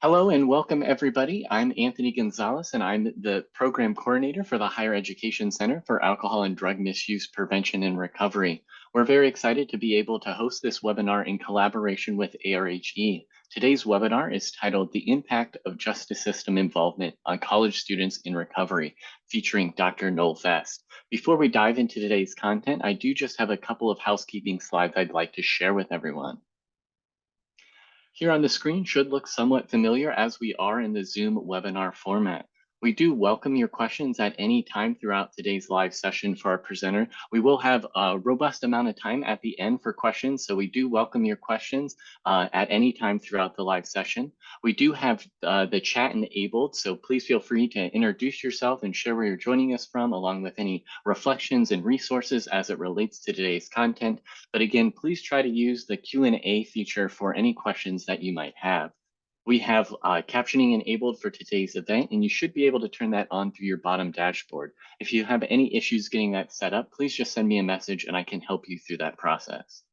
Hello and welcome everybody. I'm Anthony Gonzalez and I'm the program coordinator for the Higher Education Center for Alcohol and Drug Misuse Prevention and Recovery. We're very excited to be able to host this webinar in collaboration with ARHE. Today's webinar is titled The Impact of Justice System Involvement on College Students in Recovery, featuring Dr. Noel Vest. Before we dive into today's content, I do just have a couple of housekeeping slides I'd like to share with everyone. Here on the screen should look somewhat familiar as we are in the Zoom webinar format. We do welcome your questions at any time throughout today's live session for our presenter. We will have a robust amount of time at the end for questions, so we do welcome your questions at any time throughout the live session. We do have the chat enabled, so please feel free to introduce yourself and share where you're joining us from, along with any reflections and resources as it relates to today's content. But again, please try to use the Q&A feature for any questions that you might have. We have captioning enabled for today's event, and you should be able to turn that on through your bottom dashboard. If you have any issues getting that set up, please just send me a message and I can help you through that process.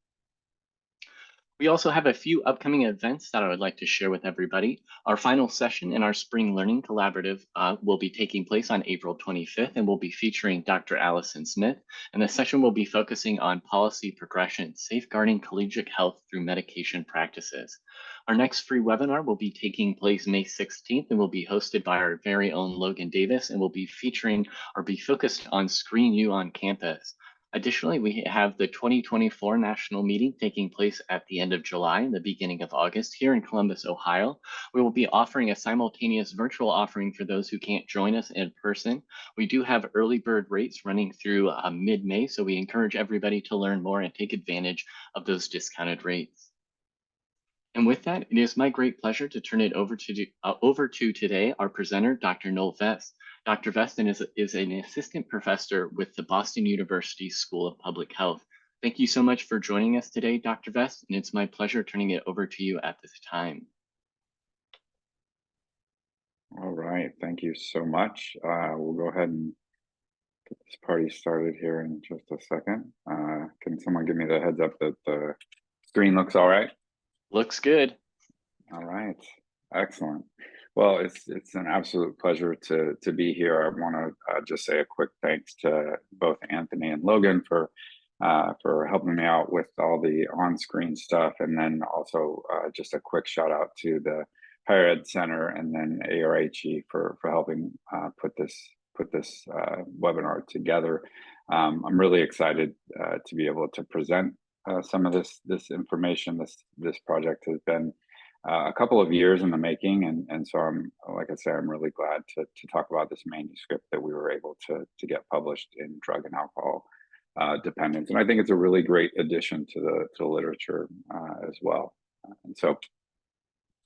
We also have a few upcoming events that I would like to share with everybody. Our final session in our Spring Learning Collaborative will be taking place on April 25th and will be featuring Dr. Allison Smith. And the session will be focusing on policy progression, safeguarding collegiate health through medication practices. Our next free webinar will be taking place May 16th and will be hosted by our very own Logan Davis and will be featuring or be focused on Screen You on Campus. Additionally, we have the 2024 national meeting taking place at the end of July and the beginning of August here in Columbus, Ohio. We will be offering a simultaneous virtual offering for those who can't join us in person. We do have early bird rates running through mid-May, so we encourage everybody to learn more and take advantage of those discounted rates. And with that, it is my great pleasure to turn it over to today our presenter, Dr. Noel Vest. Dr. Veston is an assistant professor with the Boston University School of Public Health. Thank you so much for joining us today, Dr. Vest, and it's my pleasure turning it over to you at this time. All right, thank you so much. We'll go ahead and get this party started here in just a second. Can someone give me the heads up that the screen looks all right? Looks good. All right, excellent. Well, it's an absolute pleasure to be here. I want to just say a quick thanks to both Anthony and Logan for helping me out with all the on-screen stuff, and then also just a quick shout out to the Higher Ed Center and then ARHE for helping put this webinar together. I'm really excited to be able to present some of this information. This project has been a couple of years in the making, and so like I say, I'm really glad to talk about this manuscript that we were able to get published in Drug and Alcohol Dependence, and I think it's a really great addition to the literature as well. And so,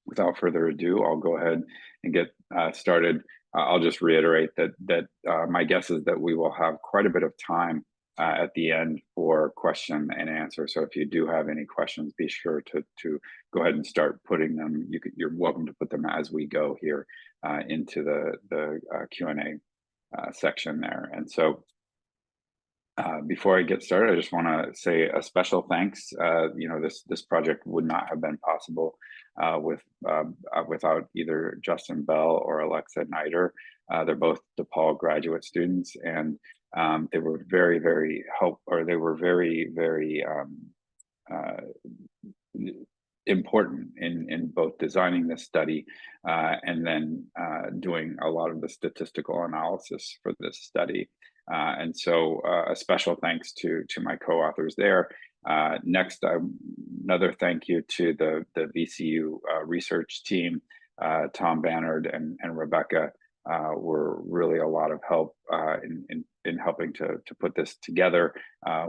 without further ado, I'll go ahead and get started. I'll just reiterate that my guess is that we will have quite a bit of time at the end for question and answer. So if you do have any questions, be sure to go ahead and start putting them. You're welcome to put them as we go here into the Q&A section there. And so before I get started, I just want to say a special thanks. This project would not have been possible without either Justin Bell or Alexa Nider. They're both DePaul graduate students, and they were very, very important in both designing this study and then doing a lot of the statistical analysis for this study. And so a special thanks to my co-authors there. Next, another thank you to the VCU research team. Tom Bannard and Rebecca were really a lot of help in helping to put this together.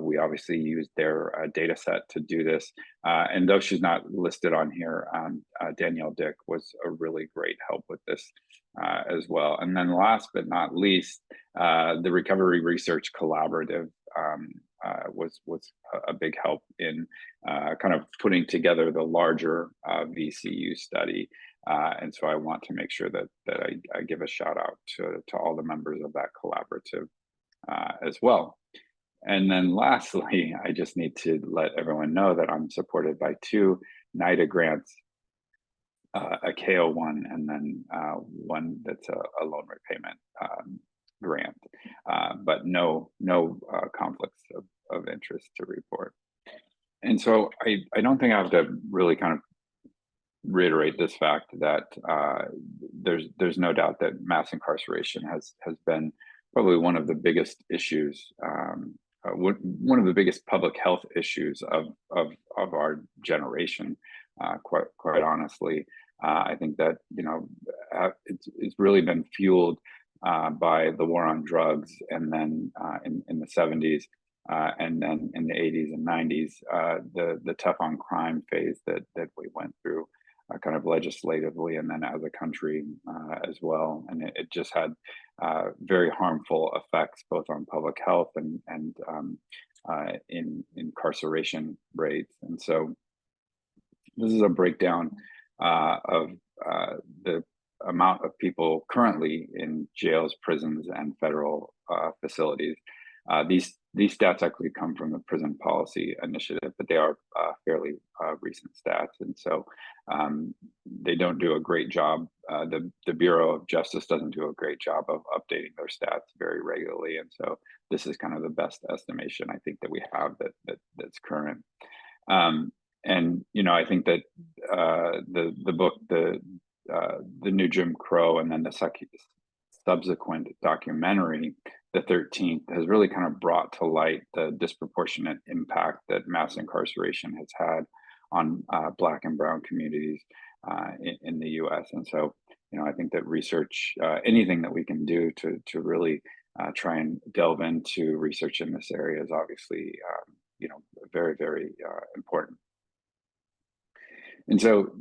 We obviously used their data set to do this. And though she's not listed on here, Danielle Dick was a really great help with this as well. And then last but not least, the Recovery Research Collaborative was a big help in kind of putting together the larger VCU study. And so I want to make sure that I give a shout out to all the members of that collaborative as well. And then lastly, I just need to let everyone know that I'm supported by 2 NIDA grants a KO1, and then one that's a loan repayment grant, but no conflicts of interest to report. And so I don't think I have to really kind of reiterate this fact that there's no doubt that mass incarceration has been probably one of the biggest issues, one of the biggest public health issues of our generation. Quite honestly, I think that it's really been fueled by the war on drugs, and then in the 70s. And then in the 80s and 90s, the tough on crime phase that we went through, kind of legislatively, and then as a country as well. And it just had very harmful effects both on public health and in incarceration rates. And so this is a breakdown of the amount of people currently in jails, prisons, and federal facilities. These stats actually come from the Prison Policy Initiative, but they are fairly recent stats, and so they don't do a great job. The Bureau of Justice doesn't do a great job of updating their stats very regularly, and so this is kind of the best estimation I think that we have that's current. And I think that the book, the New Jim Crow, and then the subsequent documentary, The 13th, has really kind of brought to light the disproportionate impact that mass incarceration has had on Black and Brown communities in the U.S. And so, I think that research, anything that we can do to really try and delve into research in this area, is obviously, very, very important. And so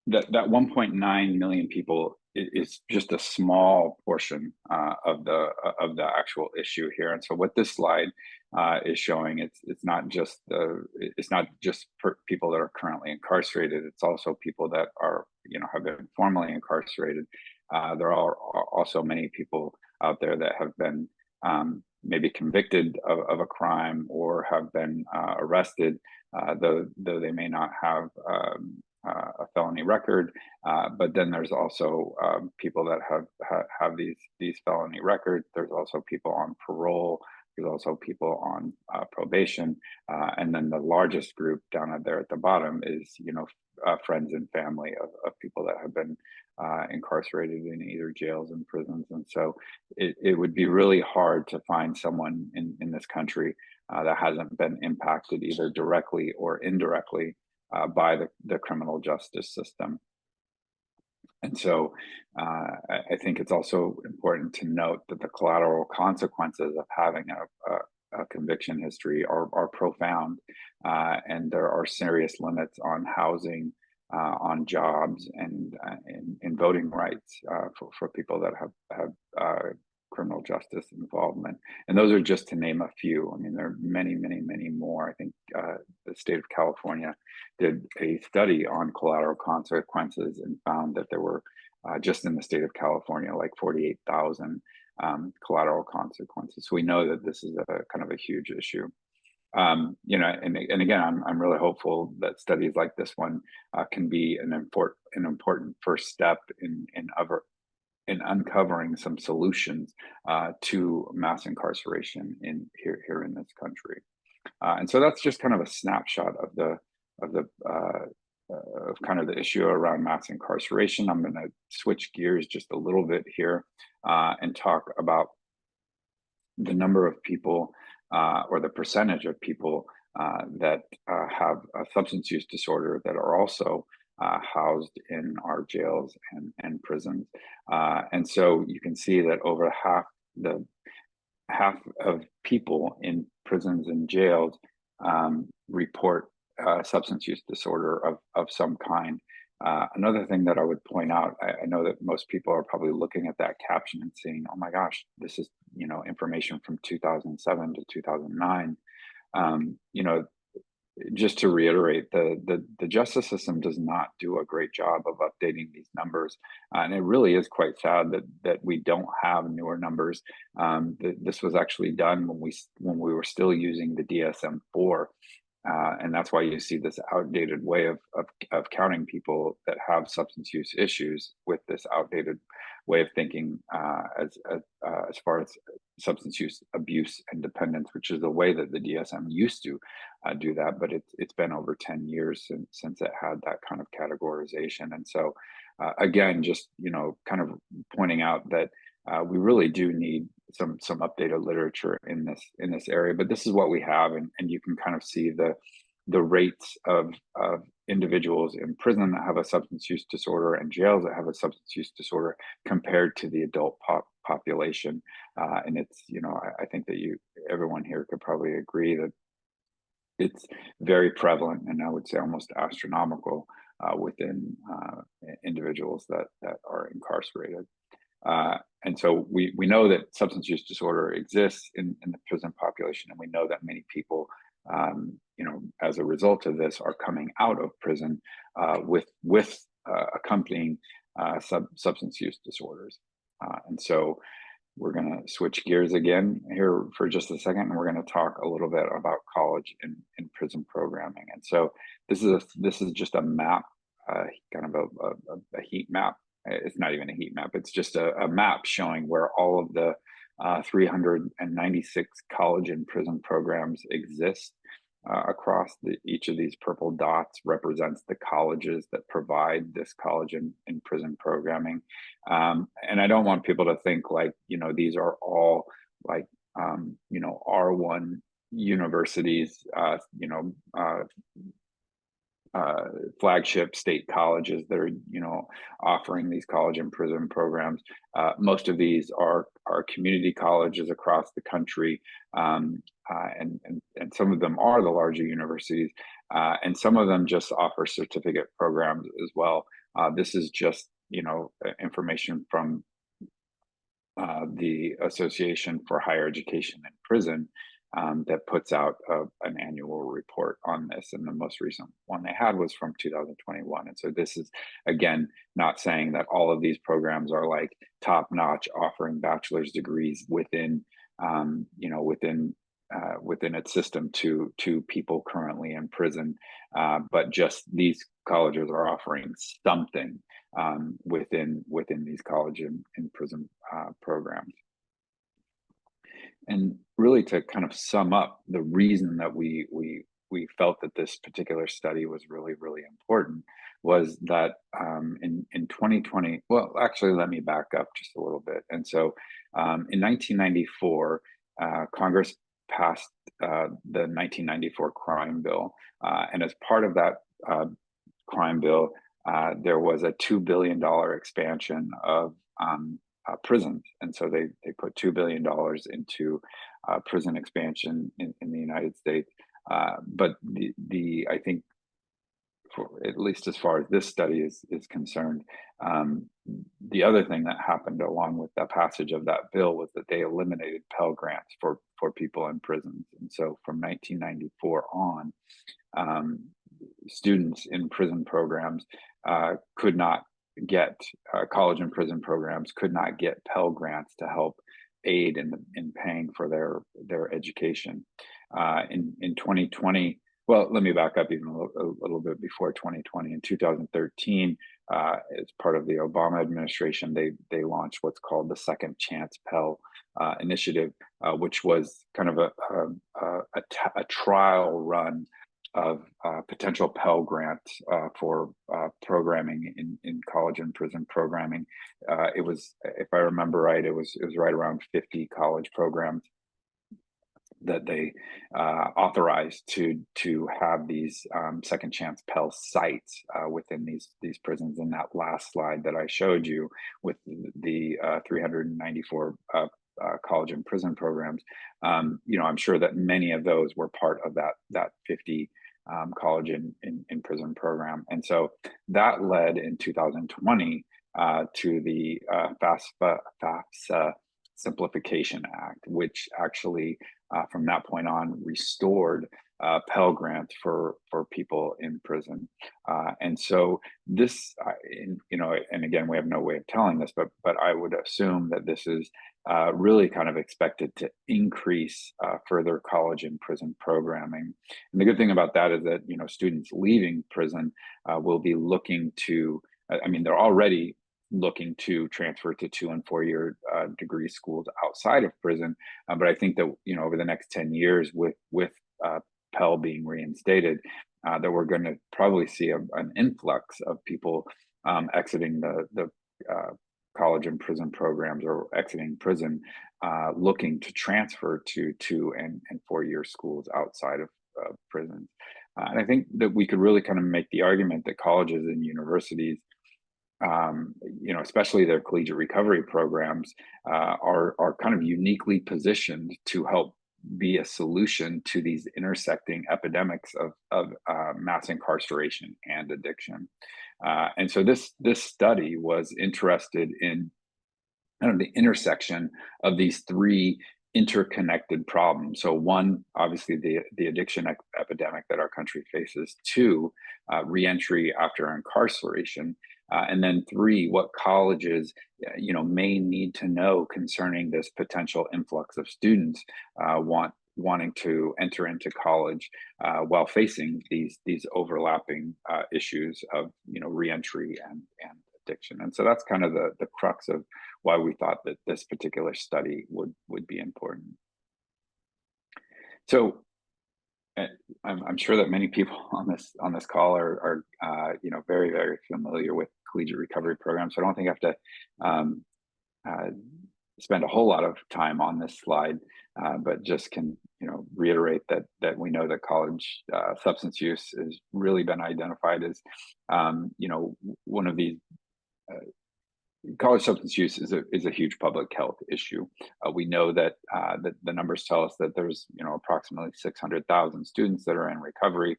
that 1.9 million people is just a small portion of the actual issue here. And so what this slide is showing, it's not just for people that are currently incarcerated. It's also people that are have been formerly incarcerated. There are also many people out there that have been maybe convicted of a crime, or have been arrested, though they may not have a felony record. But then there's also people that have these felony records. There's also people on parole. There's also people on probation, and then the largest group down there at the bottom is friends and family of people that have been incarcerated in either jails and prisons. And so it would be really hard to find someone in this country that hasn't been impacted either directly or indirectly by the criminal justice system. And so I think it's also important to note that the collateral consequences of having a conviction history are profound, and there are serious limits on housing, on jobs, and in voting rights for people that have criminal justice involvement. And those are just to name a few. I mean, there are many, many, many more. I think the state of California did a study on collateral consequences and found that there were just in the state of California, like 48,000 collateral consequences. So we know that this is a kind of a huge issue. And again, I'm really hopeful that studies like this one can be an important first step in uncovering some solutions to mass incarceration here in this country. And so that's just kind of a snapshot of kind of the issue around mass incarceration. I'm going to switch gears just a little bit here and talk about the number of people or the percentage of people that have a substance use disorder that are also housed in our jails and prisons. And so you can see that over half of people in prisons and jails report substance use disorder of some kind. Another thing that I would point out, I know that most people are probably looking at that caption and saying, "Oh my gosh, this is information from 2007 to 2009." Just to reiterate, the justice system does not do a great job of updating these numbers, and it really is quite sad that we don't have newer numbers. This was actually done when we were still using the DSM-4 And that's why you see this outdated way of counting people that have substance use issues with this outdated way of thinking as far as substance use abuse and dependence, which is the way that the DSM used to do that. But it's been over 10 years since it had that kind of categorization. And so again, just kind of pointing out that we really do need some updated literature in this area, but this is what we have, and you can kind of see the rates of individuals in prison that have a substance use disorder and jails that have a substance use disorder compared to the adult population. And it's, I think that everyone here could probably agree that it's very prevalent, and I would say almost astronomical within individuals that are incarcerated. And so we know that substance use disorder exists in the prison population, and we know that many people, as a result of this, are coming out of prison with accompanying substance use disorders. And so we're going to switch gears again here for just a second, and we're going to talk a little bit about college and prison programming. And so this is just a map, kind of a heat map. It's not even a heat map. It's just a map showing where all of the 396 college and prison programs exist across each of these purple dots represents the colleges that provide this college and prison programming. And I don't want people to think like, these are all like, R1 universities, flagship state colleges that are offering these college and prison programs. Most of these are community colleges across the country, and some of them are the larger universities, and some of them just offer certificate programs as well. This is just information from the Association for Higher Education and Prison, that puts out an annual report on this. And the most recent one they had was from 2021. And so this is, again, not saying that all of these programs are like top notch, offering bachelor's degrees within its system to people currently in prison, but just these colleges are offering something within these college and prison programs. And really, to kind of sum up the reason that we felt that this particular study was really, really important was that in 2020, well, actually, let me back up just a little bit. And so in 1994, Congress passed the 1994 crime bill. And as part of that crime bill, there was a $2 billion expansion of prisons, and so they put $2 billion into prison expansion in the United States. But the I think, for at least as far as this study is concerned, the other thing that happened along with the passage of that bill was that they eliminated Pell Grants for people in prisons, and so from 1994 on, students in prison programs could not get college and prison programs could not get Pell Grants to help aid in paying for their education. In 2020, well, let me back up even a little bit before 2020. In 2013, as part of the Obama administration, they launched what's called the Second Chance Pell initiative, which was kind of a trial run of potential Pell Grants for programming in college and prison programming. It was, if I remember right, it was right around 50 college programs that they authorized to have these second chance Pell sites within these prisons. In that last slide that I showed you with the 394 college and prison programs, I'm sure that many of those were part of that 50 college and prison program. And so that led in 2020 to the FAFSA Simplification Act, which actually from that point on restored Pell Grants for people in prison. And so this, and again, we have no way of telling this, but I would assume that this is really kind of expected to increase further college and prison programming. And the good thing about that is that, students leaving prison will be looking to, I mean, they're already looking to transfer to 2 and 4 year degree schools outside of prison. But I think that, over the next 10 years with Pell being reinstated, that we're going to probably see an influx of people exiting the college and prison programs, or exiting prison, looking to transfer to 2 and 4 year schools outside of prisons. And I think that we could really kind of make the argument that colleges and universities, especially their collegiate recovery programs, are kind of uniquely positioned to help be a solution to these intersecting epidemics of mass incarceration and addiction. And so this study was interested in the intersection of these three interconnected problems. So one, obviously the addiction epidemic that our country faces. Two, reentry after incarceration. And then three, what colleges, may need to know concerning this potential influx of students wanting to enter into college while facing these overlapping issues of reentry and addiction. And so that's kind of the crux of why we thought that this particular study would be important. So I'm sure that many people on this call are very, very familiar with collegiate recovery programs. So I don't think I have to spend a whole lot of time on this slide, but just can reiterate that we know that college substance use has really been identified as one of these. College substance use is a huge public health issue. We know that the numbers tell us that there's approximately 600,000 students that are in recovery,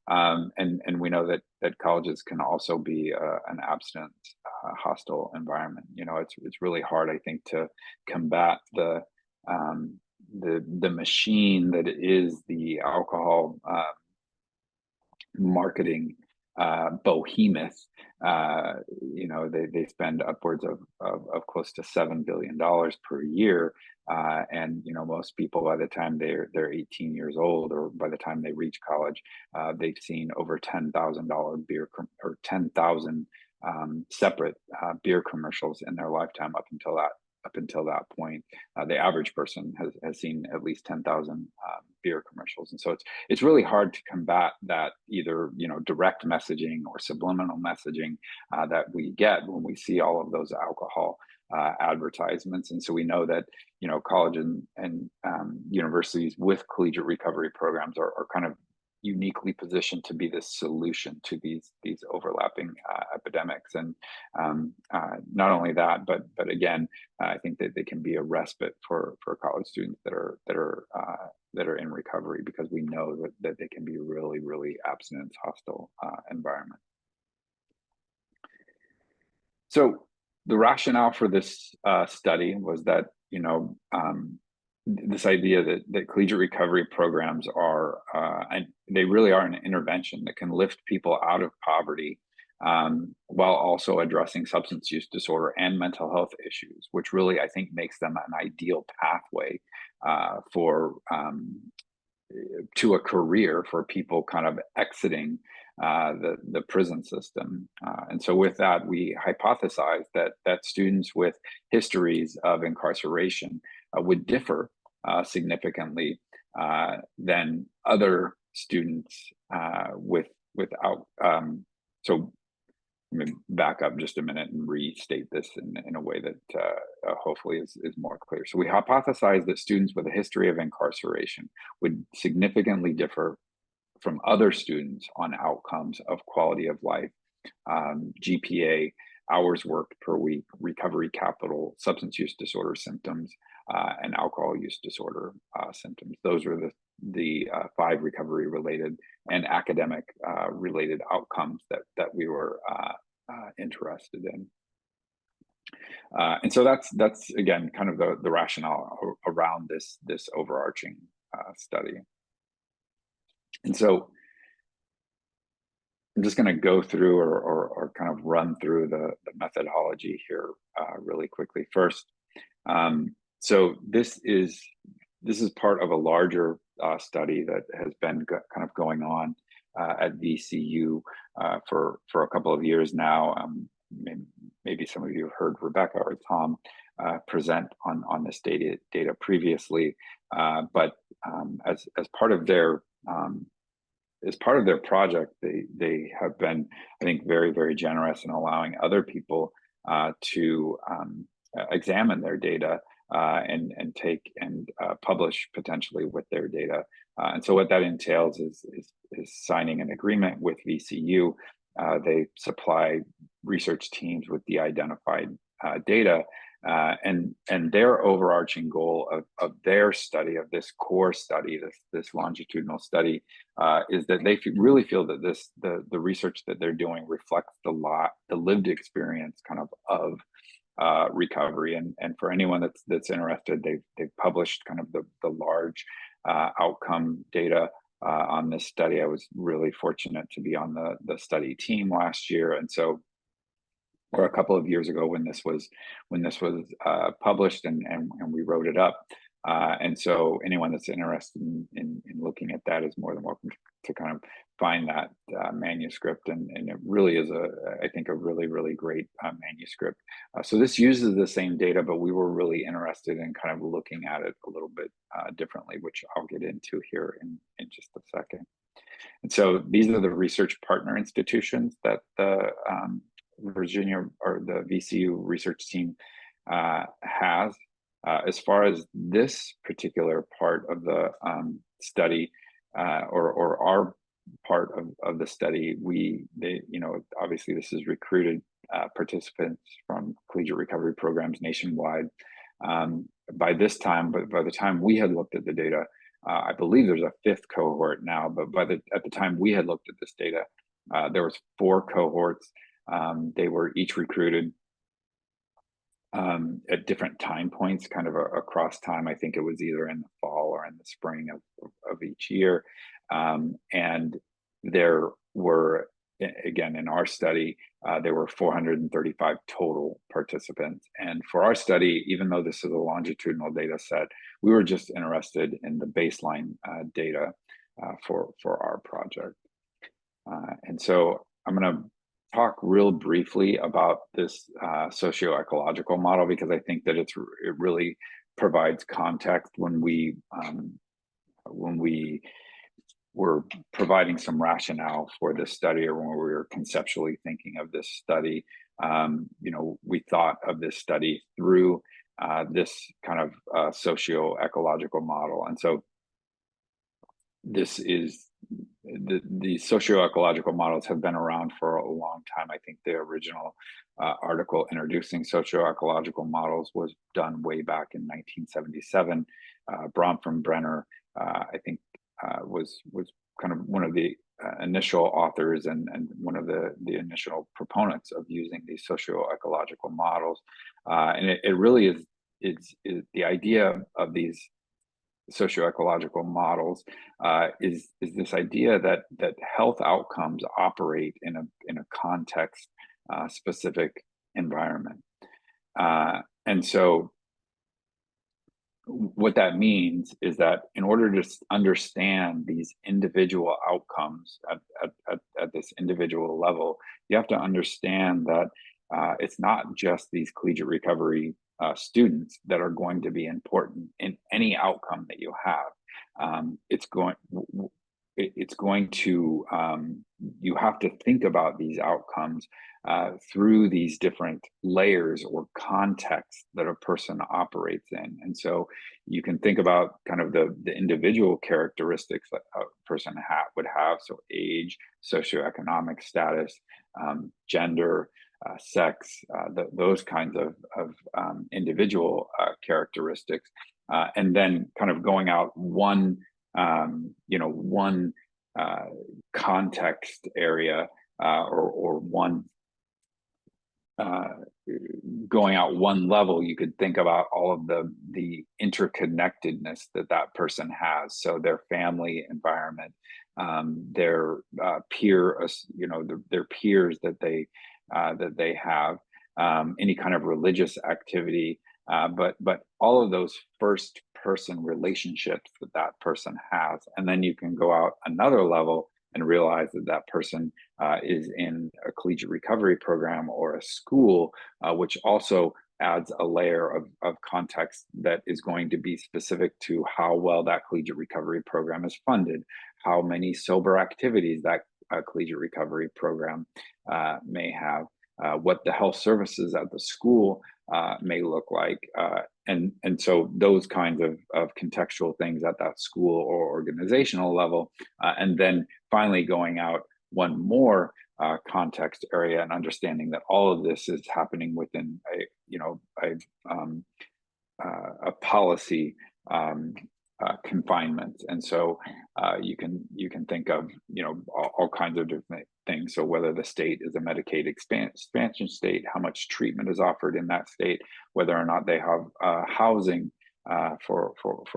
and we know that colleges can also be an abstinence hostile environment. It's really hard, I think, to combat the machine that is the alcohol marketing behemoth. They spend upwards of close to $7 billion per year, and most people, by the time they're 18 years old, or by the time they reach college, they've seen over $10,000 beer or 10,000 separate beer commercials in their lifetime up until that point. The average person has seen at least 10,000 beer commercials. And so it's really hard to combat that, either direct messaging or subliminal messaging that we get when we see all of those alcohol advertisements. And so we know that college and universities with collegiate recovery programs are kind of uniquely positioned to be the solution to these overlapping epidemics. And not only that, but again, I think that they can be a respite for college students that are in recovery, because we know that they can be really, really abstinence hostile environment. So the rationale for this study was that this idea that collegiate recovery programs are, and they really are an intervention that can lift people out of poverty, while also addressing substance use disorder and mental health issues, which really, I think, makes them an ideal pathway to a career for people kind of exiting the prison system. And so with that, we hypothesized that students with histories of incarceration would differ significantly than other students without. So let me back up just a minute and restate this in a way that hopefully is more clear. So we hypothesized that students with a history of incarceration would significantly differ from other students on outcomes of quality of life, GPA, hours worked per week, recovery capital, substance use disorder symptoms, and alcohol use disorder symptoms. Those are the 5 recovery related and academic related outcomes that we were interested in. And so that's again kind of the rationale around this overarching study. And so I'm just going to go through or kind of run through the methodology here really quickly. First, So this is part of a larger study that has been kind of going on at VCU for a couple of years now. Maybe some of you have heard Rebecca or Tom present on this data previously, but as part of their project, they have been, I think, very, very generous in allowing other people to examine their data and take and publish potentially with their data. And so what that entails is signing an agreement with VCU. They supply research teams with the identified data, and their overarching goal of their study, of this core study, this longitudinal study, is that they really feel that the research that they're doing reflects the lived experience kind of recovery. And for anyone that's interested, they've published kind of the large outcome data on this study. I was really fortunate to be on the study team last year, and so, or a couple of years ago when this was published, and we wrote it up. And so anyone that's interested in looking at that is more than welcome to kind of find that manuscript, and it really is I think a really, really great manuscript. So this uses the same data, but we were really interested in kind of looking at it a little bit differently, which I'll get into here in just a second. And so these are the research partner institutions that the Virginia, or the VCU research team has. As far as this particular part of the study, or our part of the study, obviously this is recruited participants from collegiate recovery programs nationwide. By the time we had looked at the data, I believe there's a fifth cohort now, but at the time we had looked at this data, there was 4 cohorts. They were each recruited at different time points, kind of across time. I think it was either in the fall or in the spring of each year. And there were, again, in our study, there were 435 total participants. And for our study, even though this is a longitudinal data set, we were just interested in the baseline data for our project. And so I'm going to talk real briefly about this socio-ecological model, because I think that it really provides context when we were providing some rationale for this study, or when we were conceptually thinking of this study. We thought of this study through this kind of socio-ecological model. And so this is the socio-ecological models have been around for a long time. I think the original article introducing socio-ecological models was done way back in 1977. Bronfenbrenner, I think, was kind of one of the initial authors and one of the initial proponents of using these socio-ecological models. And it really is the idea of these socio-ecological models is this idea that health outcomes operate in a context specific environment. And so what that means is that in order to understand these individual outcomes at this individual level, you have to understand that it's not just these collegiate recovery students that are going to be important in any outcome that you have. You have to think about these outcomes through these different layers or contexts that a person operates in. And so you can think about kind of the individual characteristics that a person would have. So age, socioeconomic status, gender, sex, those kinds of individual characteristics. And then kind of going out one context area, or one going out one level, you could think about all of the interconnectedness that person has. So their family environment, their peers that they have, any kind of religious activity, but all of those first person relationships that that person has, and then you can go out another level and realize that that person is in a collegiate recovery program or a school, which also adds a layer of context that is going to be specific to how well that collegiate recovery program is funded, how many sober activities that collegiate recovery program may have, what the health services at the school may look like. And so those kinds of contextual things at that school or organizational level, and then finally going out one more context area and understanding that all of this is happening within a policy confinement. And so you can think of all kinds of different things. So whether the state is a Medicaid expansion state, how much treatment is offered in that state, whether or not they have housing for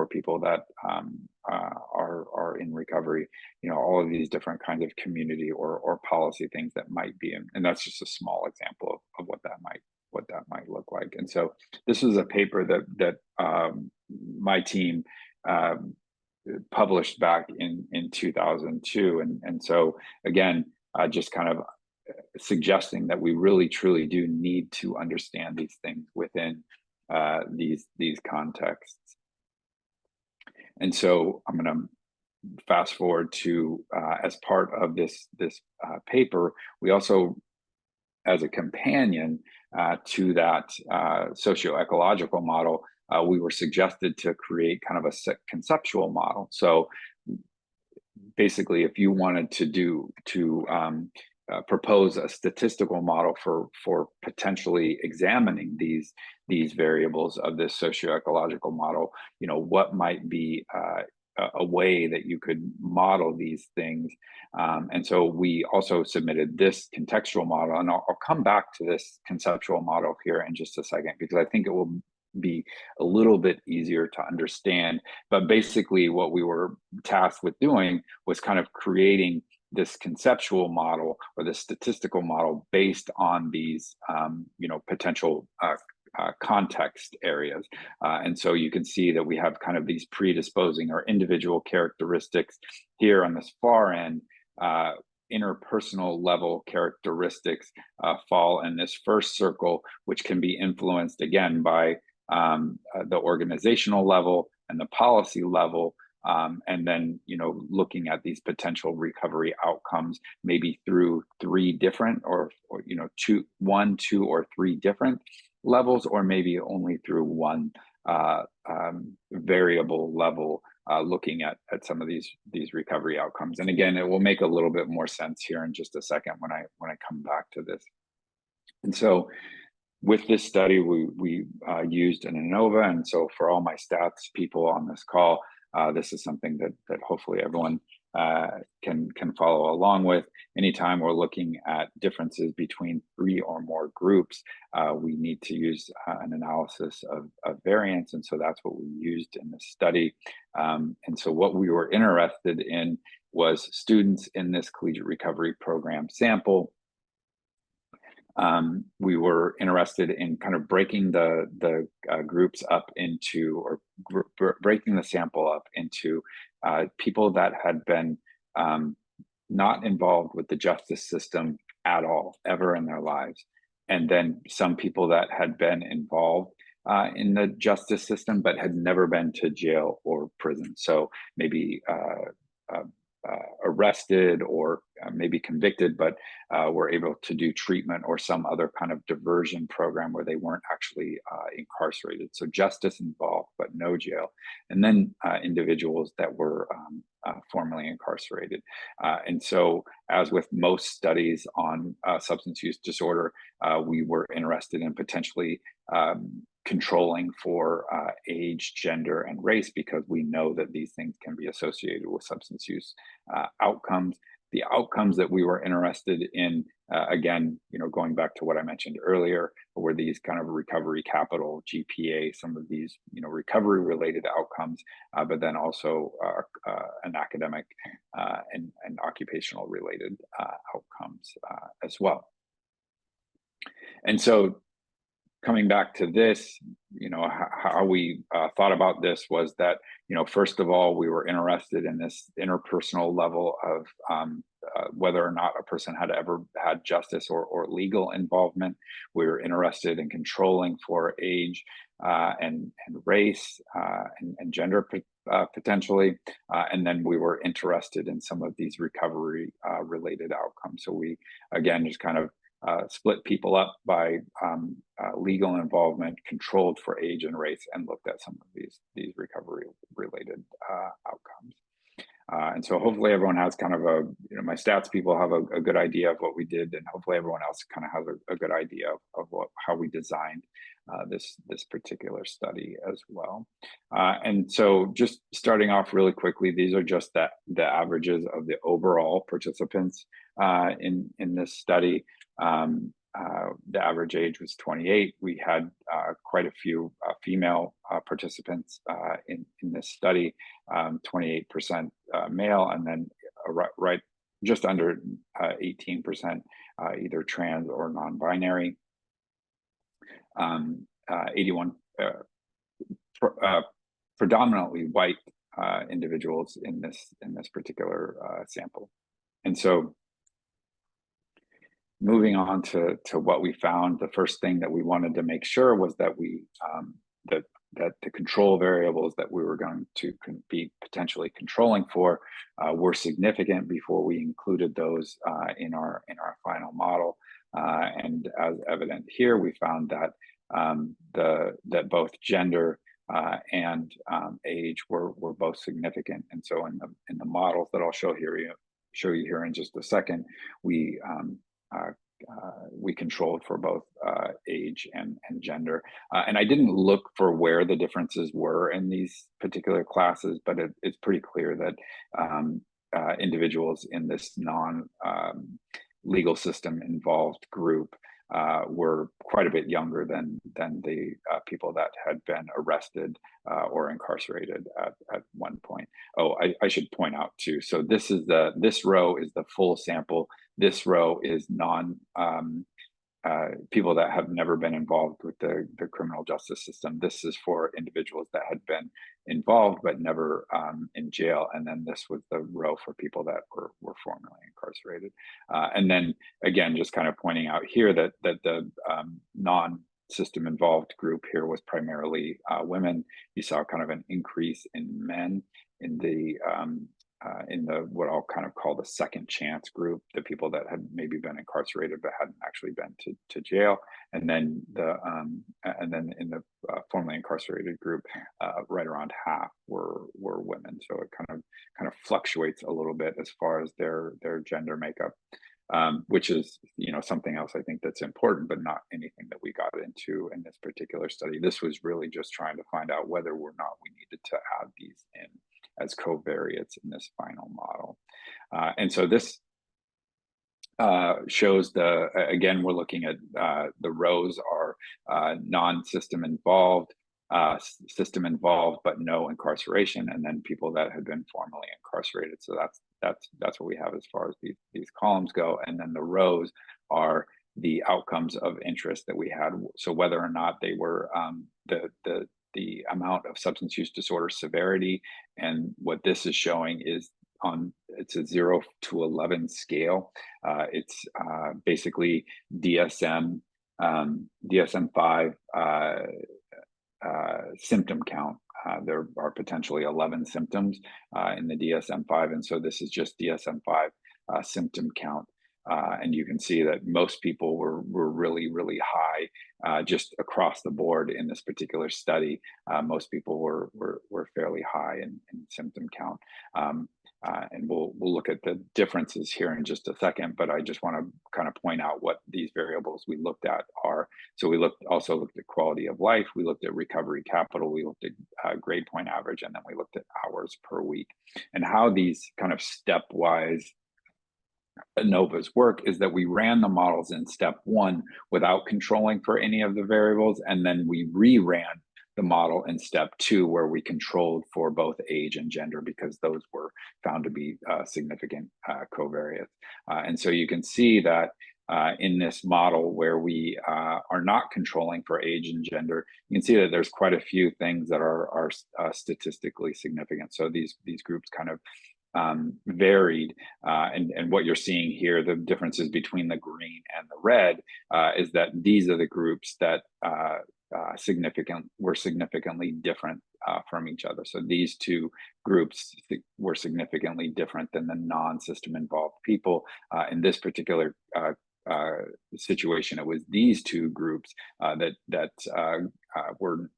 people that are in recovery, all of these different kinds of community or policy things that might be in, and that's just a small example of what that might look like. And so this was a paper that my team published back in 2002, and so again, just kind of suggesting that we really truly do need to understand these things within these contexts. And so I'm going to fast forward to as part of this paper, we also, as a companion to that socio-ecological model, we were suggested to create kind of a conceptual model. So basically, if you wanted to propose a statistical model for potentially examining these variables of this socio-ecological model, what might be a way that you could model these things. And so we also submitted this contextual model, and I'll come back to this conceptual model here in just a second, because I think it will be a little bit easier to understand. But basically what we were tasked with doing was kind of creating this conceptual model or this statistical model based on these potential context areas. And so you can see that we have kind of these predisposing or individual characteristics here on this far end. Interpersonal level characteristics fall in this first circle, which can be influenced again by the organizational level and the policy level. And then, looking at these potential recovery outcomes, maybe through three different or one, two, or three different levels, or maybe only through one variable level, looking at some of these recovery outcomes. And again, it will make a little bit more sense here in just a second when I come back to this. And so with this study, we used an ANOVA. And so for all my stats people on this call, this is something that hopefully everyone can follow along with. Anytime we're looking at differences between three or more groups, we need to use an analysis of variance. And so that's what we used in this study. And so what we were interested in was students in this collegiate recovery program sample. We were interested in kind of breaking the groups up into, or breaking the sample up into people that had been not involved with the justice system at all, ever in their lives. And then some people that had been involved in the justice system, but had never been to jail or prison. So maybe arrested or maybe convicted, but were able to do treatment or some other kind of diversion program where they weren't actually incarcerated. So justice involved, but no jail. And then individuals that were formerly incarcerated. And so, as with most studies on substance use disorder, we were interested in potentially controlling for age, gender, and race, because we know that these things can be associated with substance use outcomes. The outcomes that we were interested in, again, going back to what I mentioned earlier, were these kind of recovery capital, GPA, some of these, recovery related outcomes, but then also an academic and occupational related outcomes as well. And so coming back to this, how we thought about this was that, first of all, we were interested in this interpersonal level of whether or not a person had ever had justice or legal involvement. We were interested in controlling for age and race and gender potentially. And then we were interested in some of these recovery related outcomes. So we, again, just kind of split people up by legal involvement, controlled for age and race, and looked at some of these recovery related outcomes. And so hopefully everyone has kind of my stats people have a good idea of what we did, and hopefully everyone else kind of has a good idea of how we designed this particular study as well. And so just starting off really quickly, these are just the averages of the overall participants in this study. The average age was 28. We had quite a few female participants in this study, 28% male, and then right just under 18% either trans or non-binary. 81 predominantly white individuals in this particular sample. And so moving on to what we found, the first thing that we wanted to make sure was that we that the control variables that we were going to be potentially controlling for were significant before we included those in our final model. And as evident here, we found that that both gender and age were both significant. And so in the models that I'll show you here in just a second, we controlled for both age and gender. And I didn't look for where the differences were in these particular classes, but it's pretty clear that individuals in this non-legal system involved group were quite a bit younger than the people that had been arrested or incarcerated at one point. Oh, I should point out too. So this row is the full sample. This row is people that have never been involved with the criminal justice system. This is for individuals that had been involved but never in jail. And then this was the row for people that were formerly incarcerated. And then again, just kind of pointing out here that the non-system involved group here was primarily women. You saw kind of an increase in men in the what I'll kind of call the second chance group, the people that had maybe been incarcerated but hadn't actually been to jail, and then in the formerly incarcerated group, right around half were women. So it kind of fluctuates a little bit as far as their gender makeup, which is something else I think that's important, but not anything that we got into in this particular study. This was really just trying to find out whether or not we needed to add these in as covariates in this final model. And so this shows again, we're looking at the rows are non-system involved, system involved, but no incarceration, and then people that had been formerly incarcerated. So that's what we have as far as these columns go. And then the rows are the outcomes of interest that we had. So whether or not they were the amount of substance use disorder severity, and what this is showing is it's a 0 to 11 scale. It's basically DSM 5 symptom count. There are potentially 11 symptoms in the DSM-5, and so this is just DSM-5 symptom count. And you can see that most people were really, really high just across the board in this particular study. Most people were fairly high in symptom count. And we'll look at the differences here in just a second, but I just want to kind of point out what these variables we looked at are. So we also looked at quality of life, we looked at recovery capital, we looked at grade point average, and then we looked at hours per week. And how these kind of stepwise ANOVAs work is that we ran the models in step 1 without controlling for any of the variables, and then we reran the model in step 2 where we controlled for both age and gender, because those were found to be significant covariates. And so you can see that in this model where we are not controlling for age and gender, you can see that there's quite a few things that are statistically significant. So these groups kind of varied, and what you're seeing here, the differences between the green and the red, is that these are the groups that were significantly different from each other. So these two groups were significantly different than the non-system involved people. In this particular situation, it was these two groups that were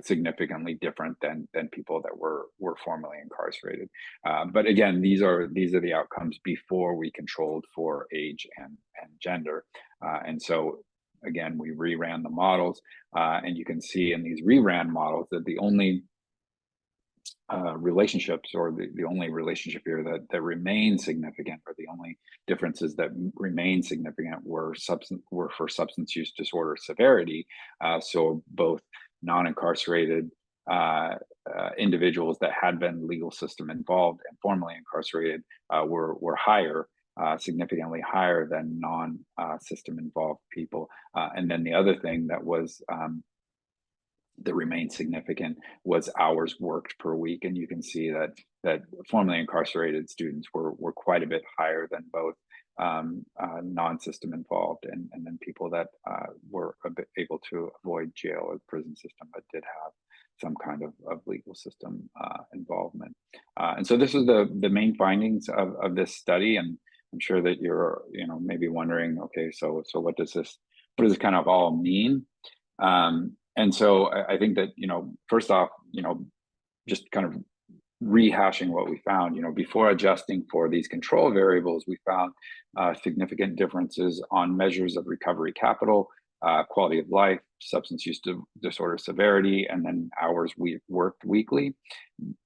significantly different than people that were formerly incarcerated. But again, these are the outcomes before we controlled for age and gender. And so again, we reran the models, and you can see in these reran models that the only relationships, or the only relationship here that remained significant, or the only differences that remained significant, were for substance use disorder severity. So both non-incarcerated individuals that had been legal system involved and formerly incarcerated were higher, significantly higher than non-system involved people. And then the other thing that was that remained significant was hours worked per week, and you can see that formerly incarcerated students were quite a bit higher than both non-system involved and then people that were able to avoid jail or prison system, but did have some kind of legal system involvement. And so this is the main findings of this study. And I'm sure that you're maybe wondering, okay, so what does this kind of all mean? And so I think that, first off, just kind of rehashing what we found, before adjusting for these control variables, we found significant differences on measures of recovery capital, quality of life, substance use disorder severity, and then hours we worked weekly.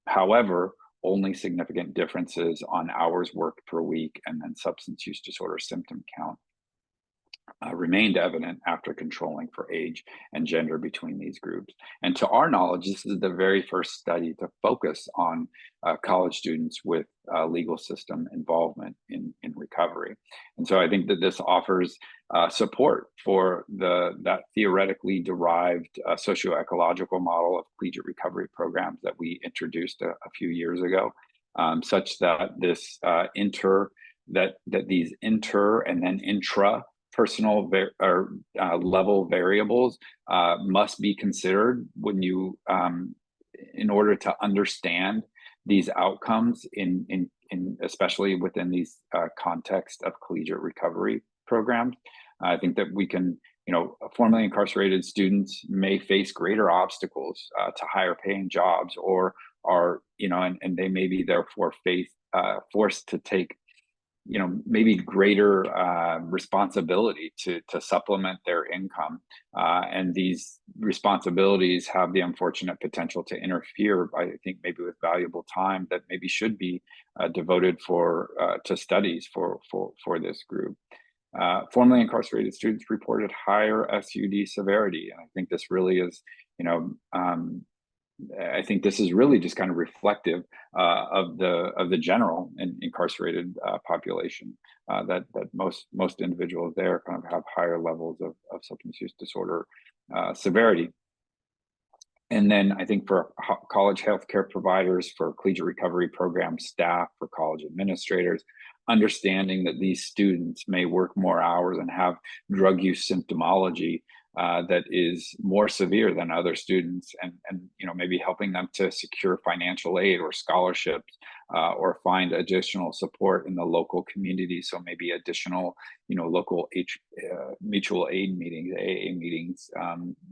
However, only significant differences on hours worked per week and then substance use disorder symptom count remained evident after controlling for age and gender between these groups. And to our knowledge, this is the very first study to focus on college students with legal system involvement in recovery. And so I think that this offers support for that theoretically derived socio-ecological model of collegiate recovery programs that we introduced a few years ago, such that this these inter and then intra personal level variables must be considered when you in order to understand these outcomes in especially within these context of collegiate recovery programs. I think that we can, formerly incarcerated students may face greater obstacles to higher paying jobs, or are, and they may be therefore forced to take maybe greater responsibility to supplement their income. And these responsibilities have the unfortunate potential to interfere, I think, maybe with valuable time that maybe should be devoted to studies for this group. Formerly incarcerated students reported higher SUD severity. And I think this really is, I think this is really just kind of reflective of the general incarcerated population, that most individuals there kind of have higher levels of substance use disorder severity. And then I think for college healthcare providers, for collegiate recovery program staff, for college administrators, understanding that these students may work more hours and have drug use symptomology that is more severe than other students, and maybe helping them to secure financial aid or scholarships, or find additional support in the local community. So maybe additional local mutual aid meetings, AA meetings,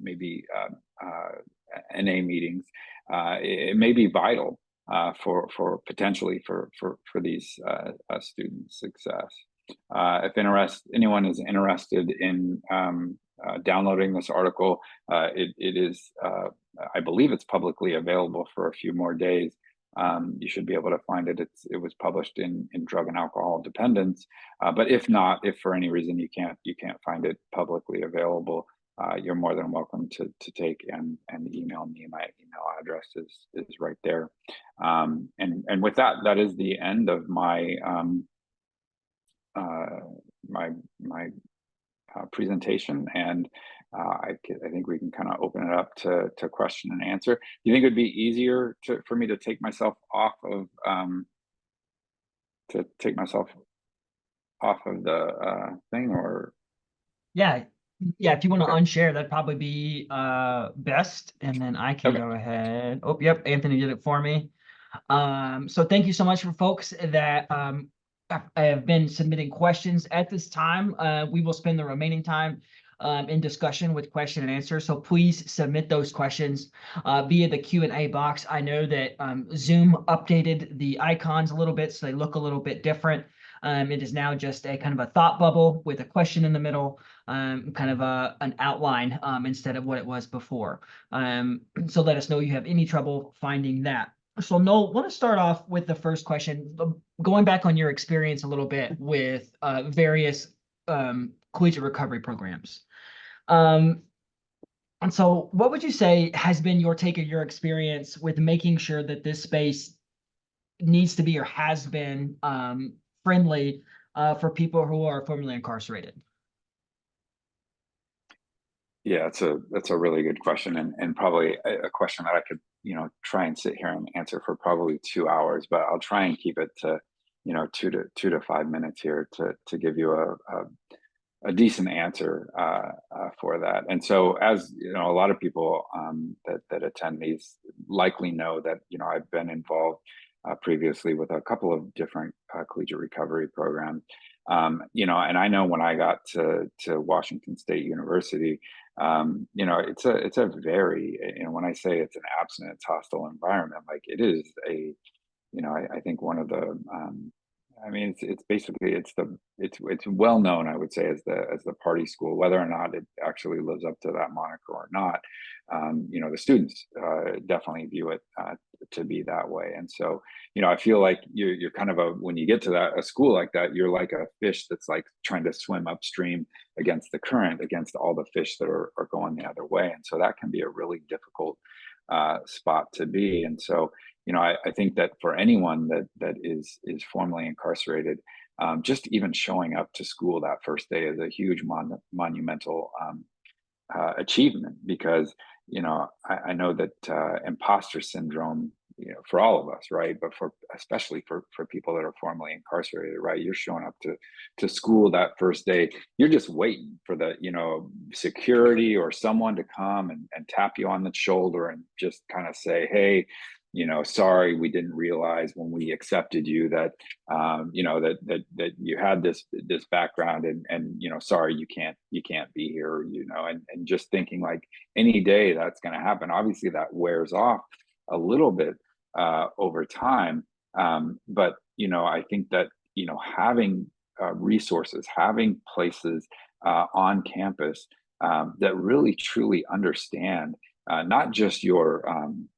maybe NA meetings. It may be vital for potentially for these students' success. If anyone is interested in downloading this article, it is, I believe it's publicly available for a few more days. You should be able to find it. It was published in Drug and Alcohol Dependence. But if not, if for any reason you can't find it publicly available, you're more than welcome to take and email me. My email address is right there. And with that is the end of my my presentation, and I think we can kind of open it up to question and answer. Do you think it'd be easier for me to take myself off of the thing, or Yeah, yeah. If you want to okay? unshare, that'd probably be best, and then I can Okay. go ahead. Oh, yep, Anthony did it for me. So thank you so much for folks that have been submitting questions at this time. We will spend the remaining time in discussion with question and answer. So please submit those questions via the Q&A box. I know that Zoom updated the icons a little bit, so they look a little bit different. It is now just a kind of a thought bubble with a question in the middle, kind of an outline instead of what it was before. So let us know if you have any trouble finding that. So Noel, I want to start off with the first question, going back on your experience a little bit with various collegiate recovery programs. And so what would you say has been your take of your experience with making sure that this space needs to be or has been friendly for people who are formerly incarcerated? Yeah, that's a really good question, and probably a question that I could, try and sit here and answer for probably 2 hours, but I'll try and keep it to, 2 to 5 minutes here to give you a decent answer for that. And so, as you know, a lot of people that attend these likely know that I've been involved previously with a couple of different collegiate recovery programs. And I know when I got to Washington State University, it's a very, when I say it's an abstinence hostile environment, like it is a, I think one of the I mean, it's basically it's well known, I would say, as the party school. Whether or not it actually lives up to that moniker or not, the students definitely view it to be that way. And so, I feel like you're kind of when you get to a school like that, you're like a fish that's like trying to swim upstream against the current, against all the fish that are going the other way. And so that can be a really difficult spot to be. And so, I think that for anyone that is formally incarcerated, just even showing up to school that first day is a huge monumental achievement, because I know that imposter syndrome, for all of us, right, but especially for people that are formally incarcerated, right, you're showing up to school that first day, you're just waiting for the security or someone to come and tap you on the shoulder and just kind of say, hey, sorry, we didn't realize when we accepted you that that you had this background, and sorry, you can't be here, and just thinking like any day that's going to happen. Obviously that wears off a little bit over time, but I think that having resources, having places on campus that really truly understand not just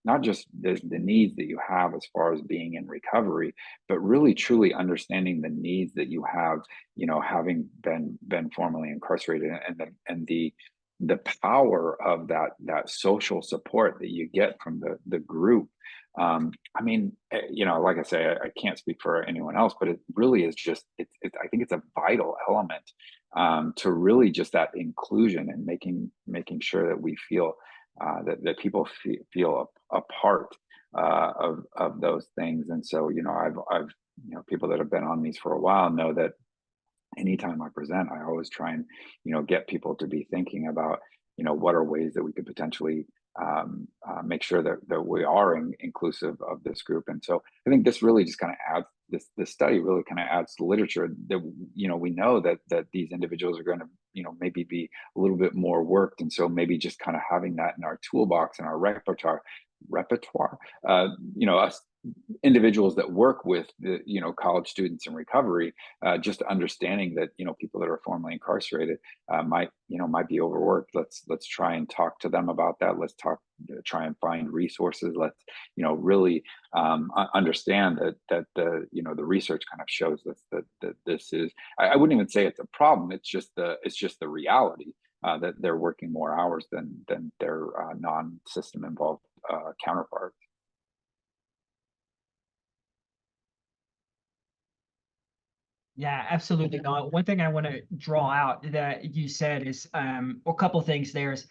not just the needs that you have as far as being in recovery, but really truly understanding the needs that you have, having been formally incarcerated, and the power of that social support that you get from the group. I mean, like I say, I can't speak for anyone else, but it really is just, I think it's a vital element to really just that inclusion, and making sure that we feel that people feel a part of those things. And so, I've people that have been on these for a while know that anytime I present, I always try and get people to be thinking about what are ways that we could potentially make sure that we are inclusive of this group. And so I think this really just kind of adds this study really kind of adds to literature that we know that these individuals are going to maybe be a little bit more worked, and so maybe just kind of having that in our toolbox and our repertoire, us individuals that work with the college students in recovery, just understanding that people that are formerly incarcerated might be overworked. Let's try and talk to them about that. Let's try and find resources. Let's really understand that the research kind of shows that this is, I wouldn't even say it's a problem. It's just the reality that they're working more hours than their non-system involved counterparts. Yeah, absolutely. No, one thing I want to draw out that you said is, or a couple of things there is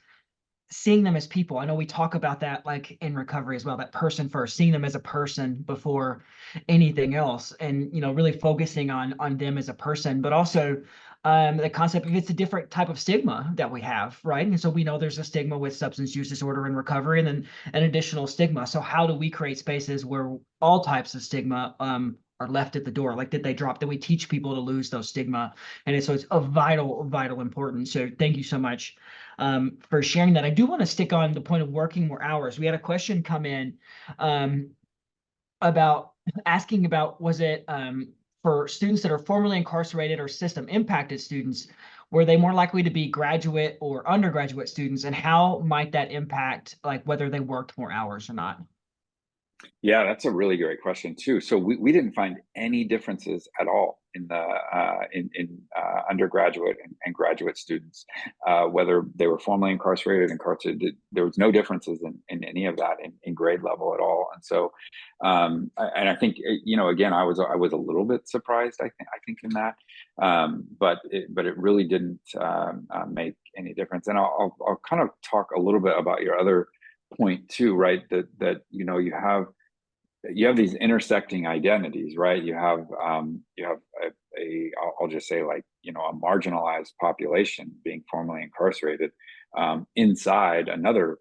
seeing them as people. I know we talk about that like in recovery as well, that person first, seeing them as a person before anything else, and really focusing on them as a person, but also the concept of it's a different type of stigma that we have, right? And so we know there's a stigma with substance use disorder and recovery, and then an additional stigma. So how do we create spaces where all types of stigma are left at the door? Like, did they drop? Did we teach people to lose those stigma? And so it's of vital importance. So thank you so much for sharing that. I do want to stick on the point of working more hours. We had a question come in um, about asking about, was it for students that are formerly incarcerated or system impacted students, were they more likely to be graduate or undergraduate students, and how might that impact like whether they worked more hours or not? Yeah, that's a really great question too. So we didn't find any differences at all in the undergraduate and graduate students, whether they were formerly incarcerated. There was no differences in any of that in grade level at all. And so, and I think again, I was a little bit surprised. I think in that, but it really didn't make any difference. And I'll kind of talk a little bit about your other point too, right? That you have these intersecting identities, right? You have I'll just say, like, a marginalized population being formerly incarcerated inside another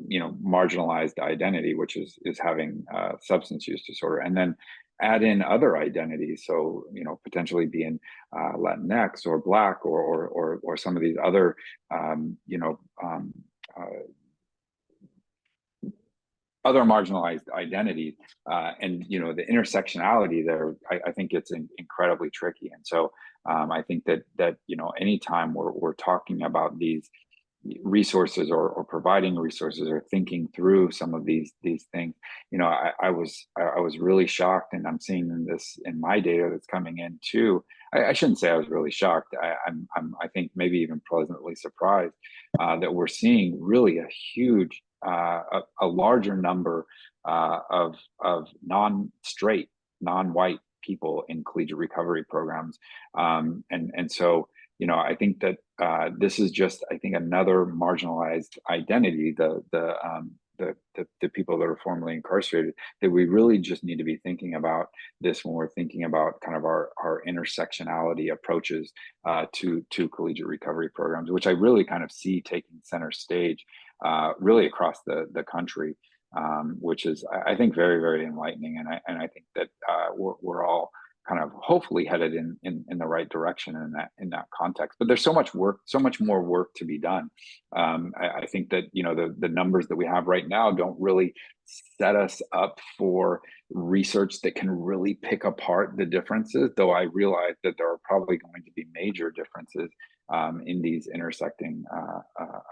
marginalized identity, which is having substance use disorder, and then add in other identities, so potentially being Latinx or Black or some of these other um, you know um, uh, other marginalized identities, and the intersectionality there, I think it's incredibly tricky. And so I think that anytime we're talking about these resources, or providing resources, or thinking through some of these things, I was really shocked, and I'm seeing this in my data that's coming in too. I shouldn't say I was really shocked. I think maybe even pleasantly surprised that we're seeing really a huge, a larger number of non-straight, non-white people in collegiate recovery programs, and so I think that this is just, I think, another marginalized identity, the people that are formerly incarcerated, that we really just need to be thinking about this when we're thinking about kind of our intersectionality approaches to collegiate recovery programs, which I really kind of see taking center stage really across the country, which is, I think, very, very enlightening. And I think that we're all kind of hopefully headed in the right direction in that context. But there's so much work, so much more work to be done. I think that the numbers that we have right now don't really set us up for research that can really pick apart the differences, though I realize that there are probably going to be major differences in these intersecting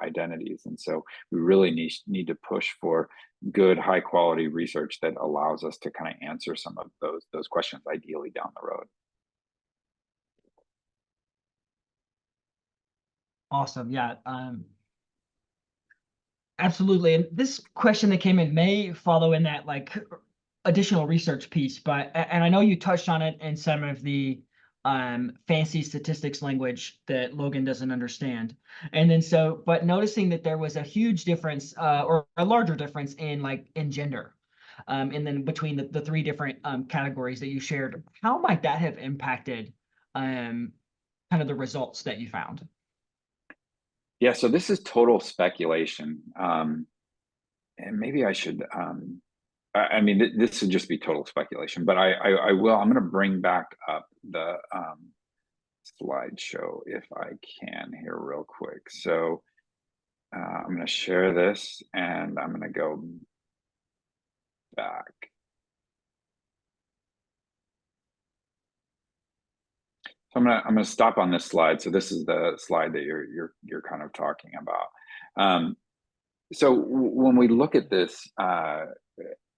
identities. And so we really need to push for good, high quality research that allows us to kind of answer some of those questions, ideally down the road. Awesome. Yeah. Absolutely. And this question that came in may follow in that like additional research piece, but and I know you touched on it in some of the fancy statistics language that Logan doesn't understand. And then so, but noticing that there was a huge difference or a larger difference in gender. And then between the three different categories that you shared, how might that have impacted kind of the results that you found? Yeah, so this is total speculation, and maybe I should. I mean, this would just be total speculation, but I will. I'm going to bring back up the slideshow if I can here real quick. So I'm going to share this, and I'm going to go back. So I'm gonna stop on this slide. So this is the slide that you're kind of talking about. So when we look at this,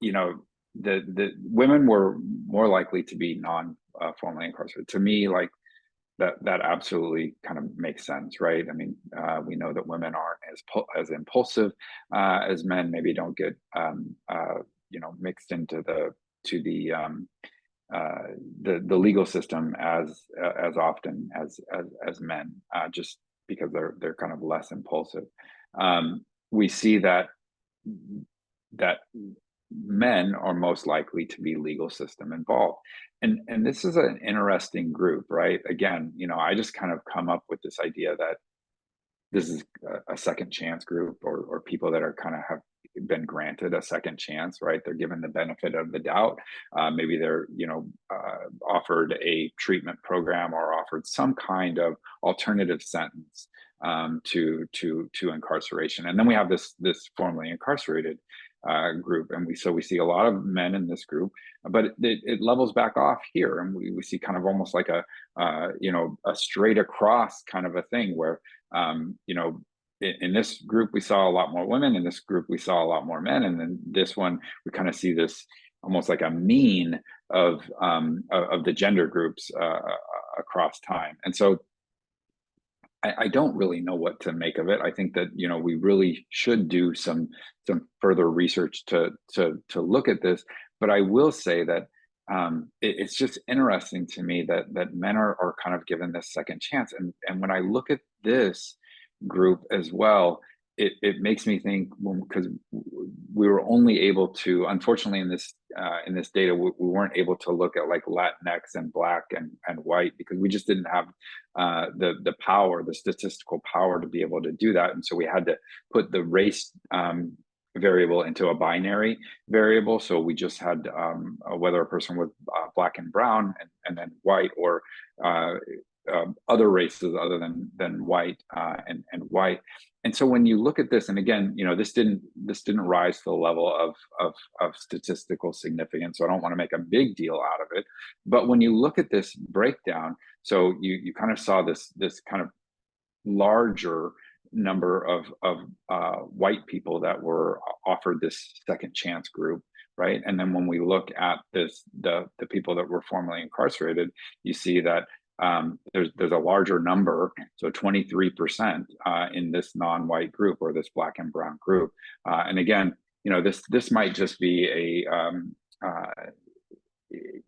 you know, the women were more likely to be non formally incarcerated. To me, like that absolutely kind of makes sense, right? I mean, we know that women aren't as impulsive as men. Maybe don't get mixed into the the legal system as often as men, just because they're kind of less impulsive. We see that men are most likely to be legal system involved, and this is an interesting group, right? Again, I just kind of come up with this idea that this is a second chance group, or people that are kind of have been granted a second chance, right? They're given the benefit of the doubt. Maybe they're, offered a treatment program or offered some kind of alternative sentence, to incarceration. And then we have this formerly incarcerated group, and we see a lot of men in this group, but it levels back off here, and we see kind of almost like a straight across kind of a thing where, in this group we saw a lot more women, in this group we saw a lot more men, and then this one we kind of see this almost like a mean of the gender groups across time. And so I don't really know what to make of it. I think that we really should do some further research to look at this. But I will say that it's just interesting to me that men are kind of given this second chance. And when I look at this group as well, it makes me think, because we were only able to, unfortunately, in this data, we weren't able to look at like Latinx and Black and white, because we just didn't have the power, the statistical power to be able to do that. And so we had to put the race variable into a binary variable. So we just had whether a person was Black and brown, and then white, or other races other than white and white. And so when you look at this, and again, this didn't rise to the level of statistical significance, so I don't want to make a big deal out of it. But when you look at this breakdown, so you kind of saw this kind of larger number of white people that were offered this second chance group, right? And then when we look at the people that were formerly incarcerated, you see that there's a larger number, so 23% in this non-white group, or this Black and brown group. And again, this might just be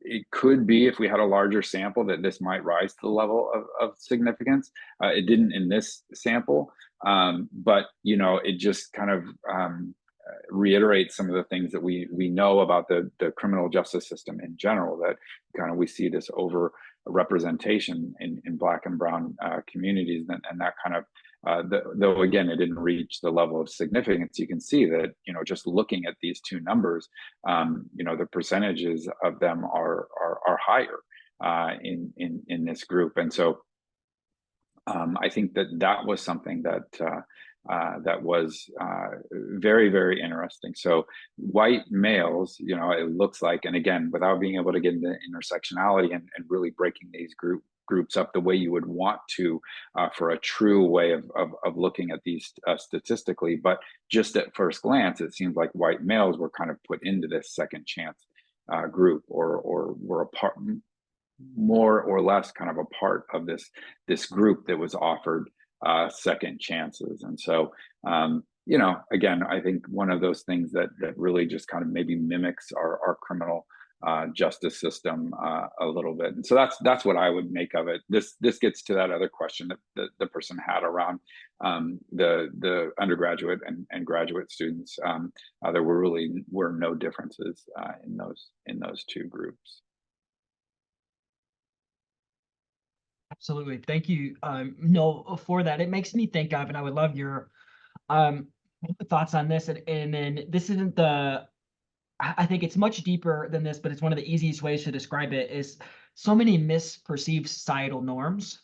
it could be, if we had a larger sample, that this might rise to the level of significance. It didn't in this sample, but it just kind of reiterates some of the things that we know about the criminal justice system in general, that kind of we see this over representation in Black and brown communities, and that kind of though again it didn't reach the level of significance, you can see that just looking at these two numbers, the percentages of them are higher in this group. And so I think that was something that was very, very interesting. So white males, it looks like, and again, without being able to get into intersectionality and really breaking these groups up the way you would want to for a true way of looking at these statistically, but just at first glance, it seems like white males were kind of put into this second chance group, or were a part, more or less kind of a part of this group that was offered second chances. And so again, I think one of those things that really just kind of maybe mimics our criminal justice system a little bit. And so that's what I would make of it. This gets to that other question that the person had around the undergraduate and graduate students. There were no differences in those two groups. Absolutely. Thank you, Noel, for that. It makes me think of, and I would love your thoughts on this. And then this isn't I think it's much deeper than this, but it's one of the easiest ways to describe it, is so many misperceived societal norms.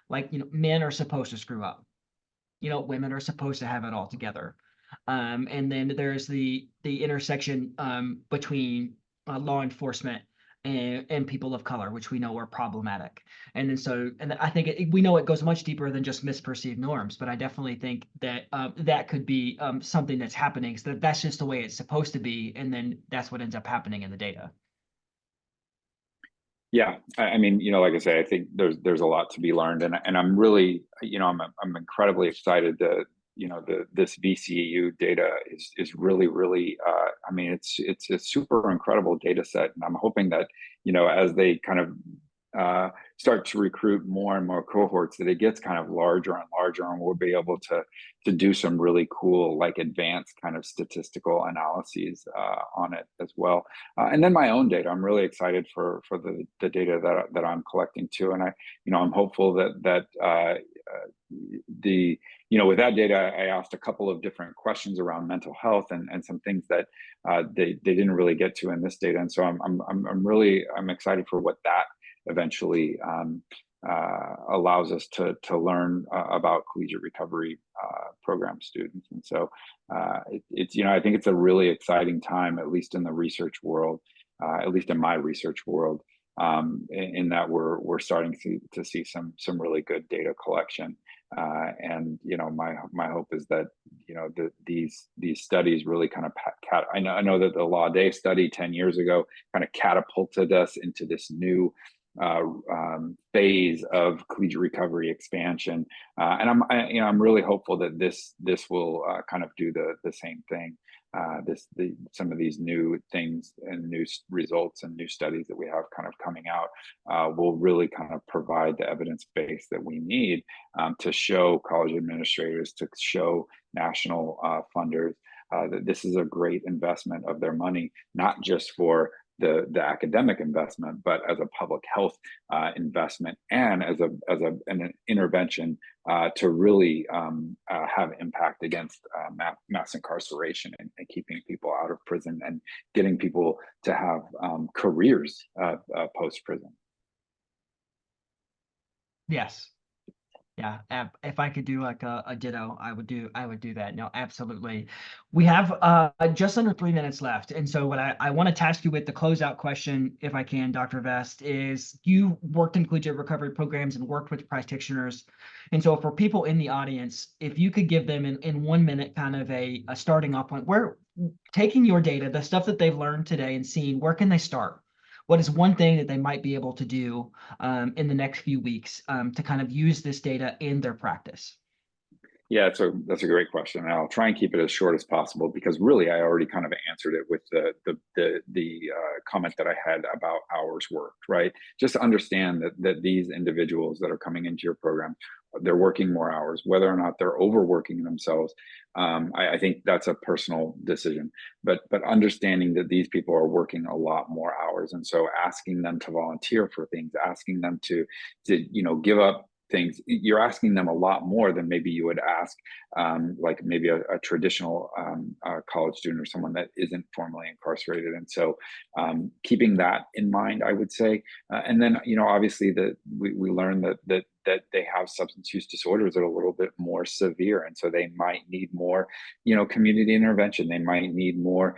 Like, men are supposed to screw up. Women are supposed to have it all together. And then there's the intersection between law enforcement and people of color, which we know are problematic. And then and I think we know it goes much deeper than just misperceived norms, but I definitely think that that could be something that's happening, so that's just the way it's supposed to be, and then that's what ends up happening in the data. Yeah, I mean, like I say, I think there's a lot to be learned, and I'm really, I'm incredibly excited this VCU data is really I mean, it's a super incredible data set, and I'm hoping that as they kind of start to recruit more and more cohorts, that it gets kind of larger and larger, and we'll be able to do some really cool, like, advanced kind of statistical analyses on it as well. And then my own data, I'm really excited for the data that I'm collecting too, and I'm hopeful that with that data, I asked a couple of different questions around mental health and some things that they didn't really get to in this data, and so I'm excited for what that eventually allows us to learn about collegiate recovery program students. And so it's I think it's a really exciting time, at least in the research world, at least in my research world, in that we're starting to see some really good data collection. And my hope is that these studies really kind of I know that the Law Day study 10 years ago kind of catapulted us into this new phase of collegiate recovery expansion, and I'm really hopeful that this will kind of do the same thing. Some of these new things and new results and new studies that we have kind of coming out will really kind of provide the evidence base that we need to show college administrators, to show national funders that this is a great investment of their money, not just for the academic investment, but as a public health investment, and as an intervention to really have impact against mass incarceration and keeping people out of prison and getting people to have careers post prison. Yes. Yeah, if I could do like a ditto, I would do that. No, absolutely. We have just under 3 minutes left. And so what I want to task you with, the closeout question, if I can, Dr. Vest, is you worked in collegiate recovery programs and worked with practitioners. And so for people in the audience, if you could give them in 1 minute kind of a starting off point, where, taking your data, the stuff that they've learned today and seen, where can they start? What is one thing that they might be able to do in the next few weeks to kind of use this data in their practice? Yeah, that's a great question, and I'll try and keep it as short as possible, because really I already kind of answered it with the comment that I had about hours worked. Right, just to understand that these individuals that are coming into your program, they're working more hours, whether or not they're overworking themselves. I think that's a personal decision, but understanding that these people are working a lot more hours, and so asking them to volunteer for things, asking them to give up things, you're asking them a lot more than maybe you would ask like maybe a traditional college student or someone that isn't formally incarcerated. And so keeping that in mind, I would say, and then obviously that we learn that they have substance use disorders that are a little bit more severe, and so they might need more community intervention. They might need more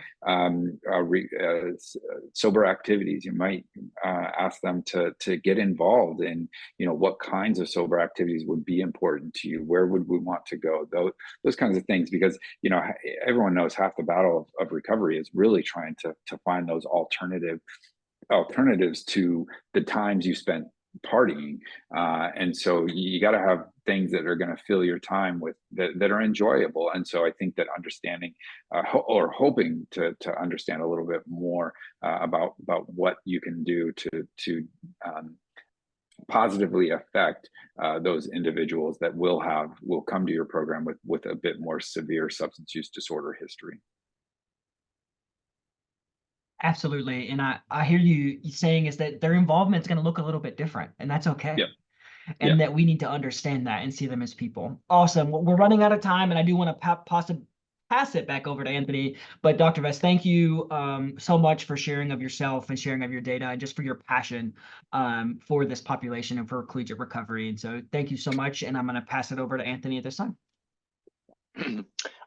sober activities. You might ask them to get involved in what kinds of sober activities would be important to you, where would we want to go, those kinds of things, because everyone knows half the battle of recovery is really trying to find those alternatives to the times you spent partying, and so you got to have things that are going to fill your time with that are enjoyable. And so I think that understanding or hoping to understand a little bit more about what you can do to positively affect those individuals that will come to your program with a bit more severe substance use disorder history. Absolutely. And I hear you saying is that their involvement is going to look a little bit different, and that's okay. Yep. And that we need to understand that and see them as people. Awesome. Well, we're running out of time, and I do want to pass it back over to Anthony. But Dr. Vest, thank you so much for sharing of yourself and sharing of your data, and just for your passion for this population and for collegiate recovery. And so thank you so much. And I'm going to pass it over to Anthony at this time.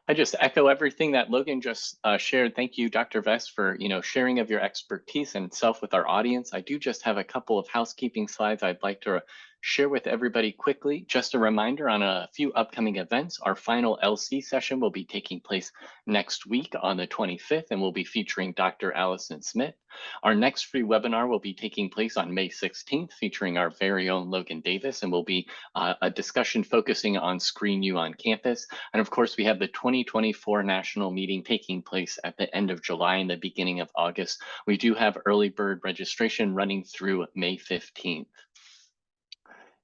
I just echo everything that Logan just shared. Thank you, Dr. Vest, for sharing of your expertise and self with our audience. I do just have a couple of housekeeping slides I'd like to share with everybody quickly, just a reminder on a few upcoming events. Our final LC session will be taking place next week on the 25th and will be featuring Dr. Allison Smith. Our next free webinar will be taking place on May 16th, featuring our very own Logan Davis, and will be a discussion focusing on Screen You on campus. And of course, we have the 2024 national meeting taking place at the end of July and the beginning of August. We do have early bird registration running through May 15th.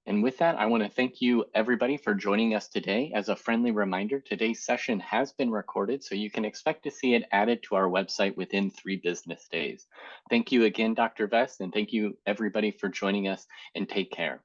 And with that, I want to thank you everybody for joining us today. As a friendly reminder, today's session has been recorded, so you can expect to see it added to our website within 3 business days. Thank you again, Dr. Vest, and thank you everybody for joining us, and take care.